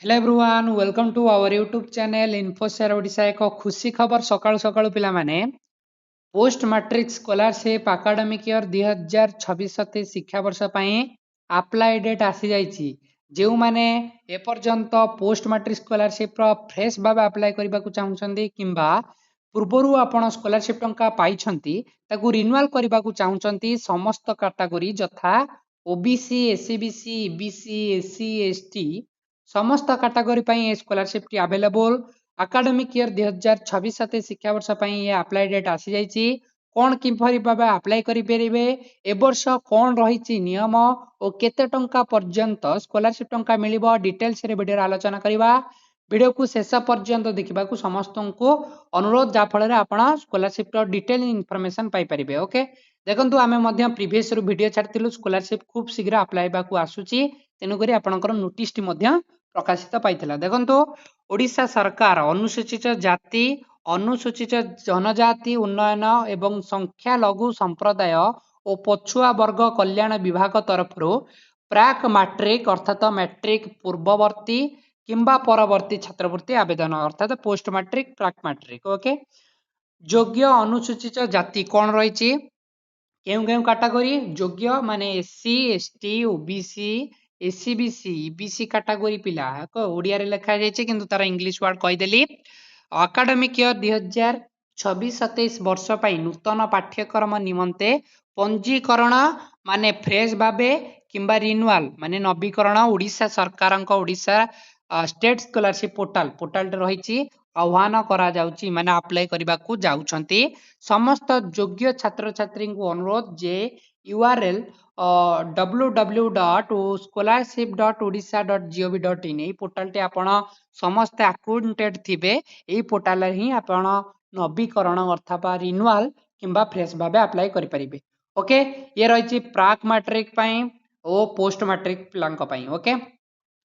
Hello everyone, welcome to our YouTube channel InfoShare Odisha एक खुशी खबर सकाळु सकाळु पिला माने post matric scholarship academic year 2026-27 शिक्षा वर्ष पई अप्लाई डेट आसी जाईची जेउ माने ए पर्यंत पोस्ट मैट्रिक स्कॉलरशिप रो फ्रेश भाबे अप्लाई करबा को चाहुचंदी किंबा पूर्वरु आपण स्कॉलरशिप टंका पाइछंती ताकू रिन्यूअल करबा को चाहुचंती समस्त कैटेगरी जथा OBC SCBC EBC SC ST समस्त कैटेगरी पई scholarship T available academic year 2026-27 शिक्षा वर्ष पई ये अप्लाई डेट आसी जाईची कोन किपरि भाबे अप्लाई करि परिबे ए वर्ष कोन रहिची नियम ओ केते टंका पर्यंत स्कॉलरशिप टंका मिलिबो डिटेल्स रे वीडियो आलोचना करिबा वीडियो को शेष पर्यंत देखा समस्त को अनुरोध जहाँ फल आप स्कॉलरशिप डिटेल इनफॉरमेशन पाई परिबे ओके देखंतु आमे प्रीवियस वीडियो छाड़िलु स्कॉलरशिप खूब शीघ्र अप्लाई को आसुची तेणुक आपंकर नोटिस टी प्रकाशित पाइला देखंतु ओडिशा सरकार अनुसूचित जाति अनुसूचित जनजाति उन्नयन एवं संख्या लघु संप्रदाय और पछुआ वर्ग कल्याण विभाग तरफ प्राक मैट्रिक अर्थात मैट्रिक पूर्ववर्ती किंबा परवर्ती छात्रवृत्ति आवेदन अर्थात पोस्ट मैट्रिक प्राक मैट्रिक ओके योग्य अनुसूचित जाति कौन रही केउ केउ कैटेगरी योग्य माने SC ST OBC SCBC EBC category पिला ओडिया रे लिखा जायछि किंतु तार इंग्लिश वर्ड कहिदेली एकेडमिक ईयर 2026-27 वर्ष पई नूतन पाठ्यक्रम निमंते पंजीकरण माने फ्रेश भाबे किंबा रिन्यूअल माने नवीकरण ओडिशा सरकारक ओडिशा स्टेट स्कॉलरशिप पोर्टाल रही आह्वान करा जाउची माने अप्लाई करबा को जाउछंती समस्त योग्य छात्र छात्री को अनुरोध जे यूआरएल www.scholarship.odisha.gov.in ए पोर्टाल टे आपण समस्त अकाउंटेड थिबे ए पोर्टाल ही आपण नवीकरण अर्थात रिन्यूअल किंबा फ्रेश भाबे अप्लाई करि परिबे ओके ये रही प्राक मैट्रिक पई ओ पोस्ट मैट्रिक पिलांक पई ओके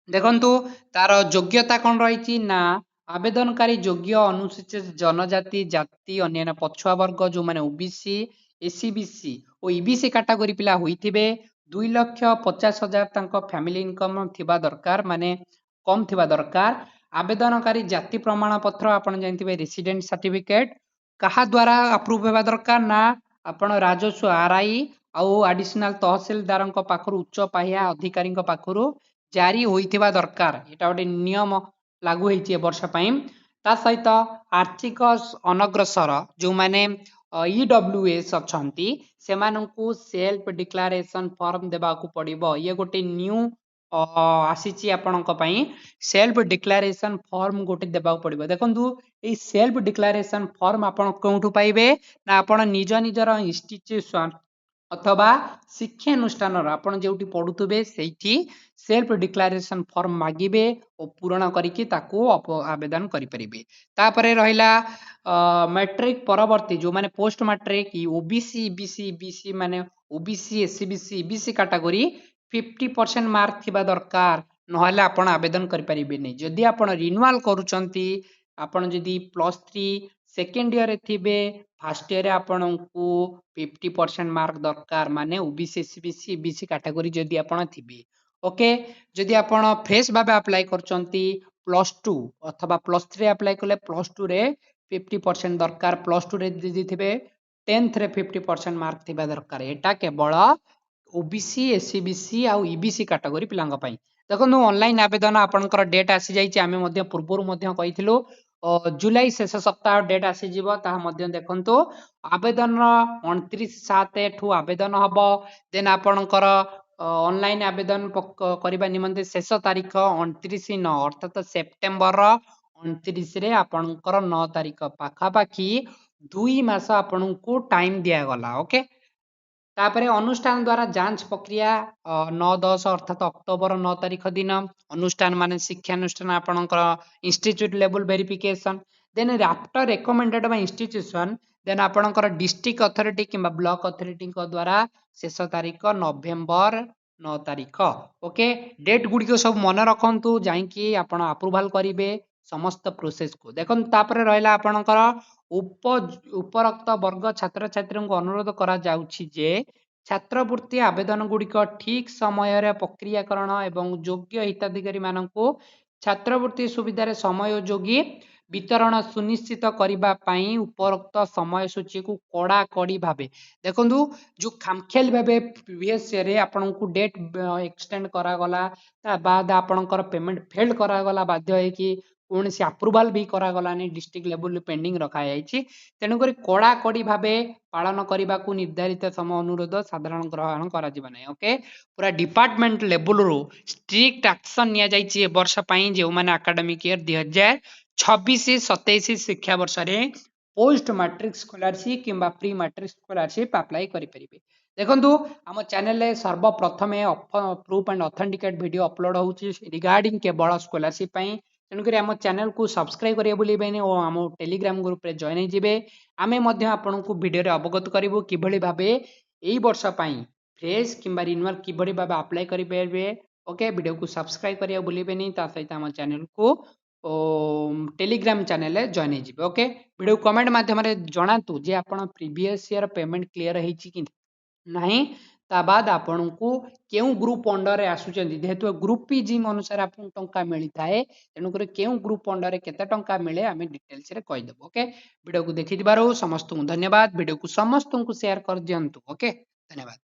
देखंतु तार योग्यता कौन रही ना आवेदनकारी योग्य अनुसूचित जनजाति जाति अन्य पछुआ वर्ग जो माने ओबीसी एससीबीसी और ईबीसी कैटेगरी पिला होइथिबे 2,50,000 तांको फैमिली इनकम थिबा दरकार माने कम थिबा दरकार आवेदनकारी जाति प्रमाण पत्र आपण जानथिबे रेसिडेंट सर्टिफिकेट कहा द्वारा अप्रूव हेबा दरकार ना आपण राजस्व आरआई आउ एडिशनल तहसीलदार पाखरु उच्च पाहिया अधिकारी पाखरु जारी होइथिबा दरकार एटा गोटे नियम लागू होइछि ए वर्ष पई ता सहित आर्थिक अनग्रसर जो माने ईडब्ल्यूएस अछंती सेमानंकु सेल्फ डिक्लेरेशन फॉर्म देबा को पड़िबो ये गोटे न्यू आसीछि आपनक पई सेल्फ डिक्लेरेशन फॉर्म गोटे देबा को पड़िबो देखंतु ए सेल्फ डिक्लेरेशन फॉर्म आपण कोउठु पाइबे ना आपण निज निजर इंस्टीट्यूशन अथवा शिक्षानुष्ठान आपण जेउटी पढुथबे सेठी सेल्फ डिक्लेरेशन फॉर्म मागिबे और पूर्ण करिकि ताको आवेदन करि परिबे तापरे रहिला मैट्रिक परवर्ती जो माने post matric OBC EBC EBC माने OBC SCBC EBC category 50% mark थिबा दरकार नहले आपण आवेदन करि परिबे नै जदि आपण रिन्यूअल करूचंती आपण जदि +3 सेकेंड ईयर थिबे फर्स्ट ईयर आपण को 50% मार्क दरकार माने ओबीसी एससीबीसी ईबीसी कैटेगरी जदि आपण थिबे ओके जदि आपण फ्रेश भाबे अप्लाई करचंती +2 अथवा +3 अप्लाई कले +2 रे 50% दरकार +2 रे जदि थिबे 10th रे 50% मार्क थिबा दरकार एटा केवल ओबीसी एससीबीसी आ ईबीसी कैटेगरी पिलांग पई देखो ऑनलाइन आवेदन आपनकर डेट आसी जाइछि आमे मध्य पूर्वरु मध्य कहिथिलु जुलाई शेष सप्ताह डेट आसी जीवो ताहा मध्य देखंतु आवेदन 29/7 ठू आवेदन हबो देन आपनकर ऑनलाइन आवेदन करबा निमंते शेष तारीख 29/9 अर्थात सेप्टेम्बर 29 रे आपनकर 9 तारीख पाखा पाखी 2 मास आपनको टाइम दिया गला ओके तापरे अनुष्ठान द्वारा जांच प्रक्रिया 9-10 अर्थात अक्टोबर 9 तारीख दिन अनुष्ठान माने शिक्षानुष्ठान आपनकर institute level verification then after recommended by institution then आपनकर डिस्ट्रिक्ट अथॉरिटी किंबा ब्लॉक अथॉरिटी द्वारा शेष तारीख नवेम्बर 9 तारीख ओके डेट गुडी सब मन रखंतु जाईकी आपण अप्रूवल करिवे समस्त प्रोसेस को देखन तापरे रहला आपनकर उपरोक्त वर्ग छात्र छात्री को अनुरोध करा जाउछि जे छात्रवृत्ति आवेदन गुड़िक ठीक समय प्रक्रियाकरण एवं योग्य हिताधिकारी मानक छात्रवृत्ति सुविधार समयोजोगी वितरण सुनिश्चित करबा पई उपरोक्त समय सूची को कड़ा कड़ी भाबे देखंतु जो खामखेल भाबे प्रीवियस ईयर रे आपन को डेट एक्सटेंड करा गला ता बाद आपनकर पेमेंट फेल्ड करा गला बाध्य है कि कौन अप्रूवाल भी करा गलानी डिस्ट्रिक्ट लेवल पेंडिंग रखा जायछि तेनु करी कड़ा कड़ी भाबे पालन करबा को निर्धारित समय अनुरोध साधारण ग्रहण करा जिबा नै ओके पूरा डिपार्टमेंट लेवल रो स्ट्रिक्ट एक्शन निया जायछि ए वर्ष पई जे माने एकेडमिक ईयर 2026-27 शिक्षा वर्ष रे पोस्ट मैट्रिक स्कॉलरशिप किंबा प्री मैट्रिक स्कॉलरशिप अप्लाई करि परिबे देखंतु हम चैनल रे सर्वप्रथमे proof and authenticate video upload होउछि रिगार्डिंग केवल स्कॉलरशिप पई तेणुकरी आम चैनल को सब्सक्राइब करिए बुलिबेनी और आम टेलीग्राम ग्रुप रे जॉइन होइजिबे आमे मध्य आपन को वीडियो रे अवगत करिवो किभଳି भाबे एई वर्ष पई फ्रेश किंबा रिन्यूअल किभଳି भाबे अप्लाई करि परबे ओके वीडियो को सब्सक्राइब करिए बुलिबेनी ता सहित आम चैनल को टेलीग्राम चैनल रे जॉइन होइजिबे ओके वीडियो कमेंट माध्यम रे जणातु जे आपण प्रीवियस ईयर पेमेंट क्लियर हेछि कि नहीं ता बाद आपन को केउ ग्रुप अंडर रे आसुचंदी जेहेतु ग्रुप पी जिम अनुसार आपन टंका मिली थाए तेनु करे केउ ग्रुप अंडर रे केते टंका मिले आमे डिटेल्स रे कहि देबो ओके वीडियो को देखि दिबारो समस्त धन्यवाद वीडियो को समस्त को शेयर कर दियंतु ओके धन्यवाद।